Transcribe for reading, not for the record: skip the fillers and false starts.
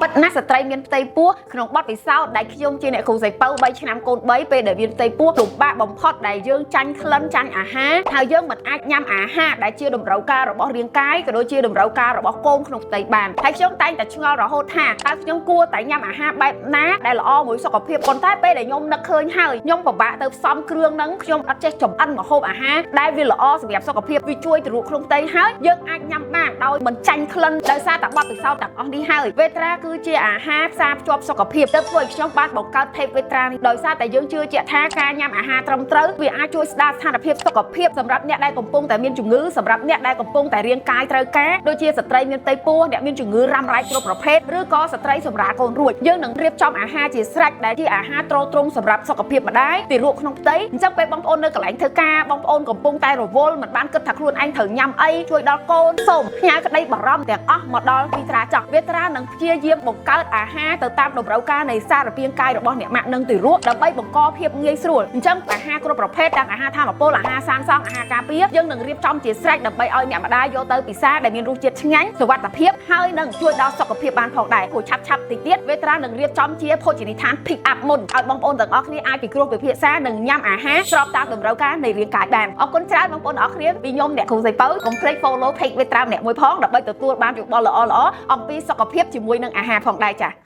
ពិតណាស់ស្ត្រីមានផ្ទៃពោះក្នុងបទពិសោធន៍ដែលខ្ញុំជាអ្នកគ្រូសៃពៅ3ឆ្នាំកូន3ពេលដែលមានផ្ទៃពោះលំបាកបំផុតដែលយើងចាញ់ក្លិនចាញ់អាហារហើយយើងមិនអាចញ៉ាំអាហារដែលជាតម្រូវការរបស់រាងកាយក៏ដូចជាតម្រូវការរបស់កូនក្នុងផ្ទៃបានហើយខ្ញុំតែងតែឆ្ងល់រហូតថាតើខ្ញុំគួរតែញ៉ាំអាហារបែបណាដែលល្អមួយសុខភាពប៉ុន្តែពេលដែលខ្ញុំនឹកឃើញហើយខ្ញុំពិបាកទៅផ្សំគ្រឿងហ្នឹងខ្ញុំអត់ចេះចម្អិនម្ហូបអាហារដែលវាល្អសម្រាប់សុខភាពវាជួយទៅរកក្នុងផ្ទៃហើយយើងអាចញ៉ាំបានដោយមិនចាញ់ក្លិនដោយសារតែបទពិសោធន៍ទាំងអស់នេះហើយវេត្រាគឺជាអាហារផ្សារភ្ជាប់សុខភាពទើបធ្វើឲ្យខ្ញុំបានបង្កើត Tape វេត្រានេះដោយសារតែយើងជឿជាក់ថាការញ៉ាំអាហារត្រឹមត្រូវវាអាចជួយស្ដារស្ថានភាពសុខភាពសម្រាប់អ្នកដែលកំពុងតែមានជំងឺសម្រាប់អ្នកដែលកំពុងតែរាងកាយត្រូវការដូចជាស្ត្រីមានផ្ទៃពោះអ្នកមានជំងឺរ៉ាំរ៉ៃគ្រប់ប្រភេទឬក៏ស្ត្រីសម្រាប់កូនរួចយើងនឹងរៀបចំអាហារជាស្រេចដែលជាអាហារទ្រទ្រង់សម្រាប់សុខភាពម្ដាយទីរក់ក្នុងផ្ទៃអញ្ចឹងពេលបងប្អូននៅកន្លែងធ្វើការបងប្អូនកំពុងតែរវល់មិនបានគិតថាខ្លួនឯងត្រូវញ៉ាំអីជួយដល់កូនសូមផ្ញើក្តីបារម្ភទាំងអស់មកដល់វេត្រាចោះវេត្រានឹងព្យាយាមបង្កើតអាហារទៅតាមតម្រូវការនៃសារពាង្គកាយរបស់អ្នកម៉ាក់និងទីរក់ដើម្បីបង្កភាពងាយស្រួលអញ្ចឹងអាហារគ្រប់ប្រភេទទាំងអាហារថាមពលអាហារសាងសង់អាហារការពារយើងនឹងរៀបចំជាស្រេចដើម្បីឲ្យអ្នកម្ដាយយកទៅពិសាដែលមានរសជាតិឆ្ងាញ់សុវត្ថិភាពហើយនឹងជួយដល់សុខភាពបានផងដែរព្រោះឆាប់តិចទៀតវេត្រានឹងរៀបចំជាភោជនីយដ្ឋាន pick up មុនឲ្យបងប្អូនទាំងអស់គ្នាអាចពិគ្រោះពិភាក្សានិងញ៉ាំអាហារស្របតាមតម្រូវការនៃរាងកាយបានអរគុណច្រើនបងប្អូនទាំងអស់គ្នាពីខ្ញុំអ្នកគ្រូសៃពៅកុំភ្លេច follow page វេត្រាម្នាក់មួយផងដើម្បីទទួលបានយោបល់ល្អៗអំពីសុខភាពជាមួយនឹងអាហារផងដែរចា៎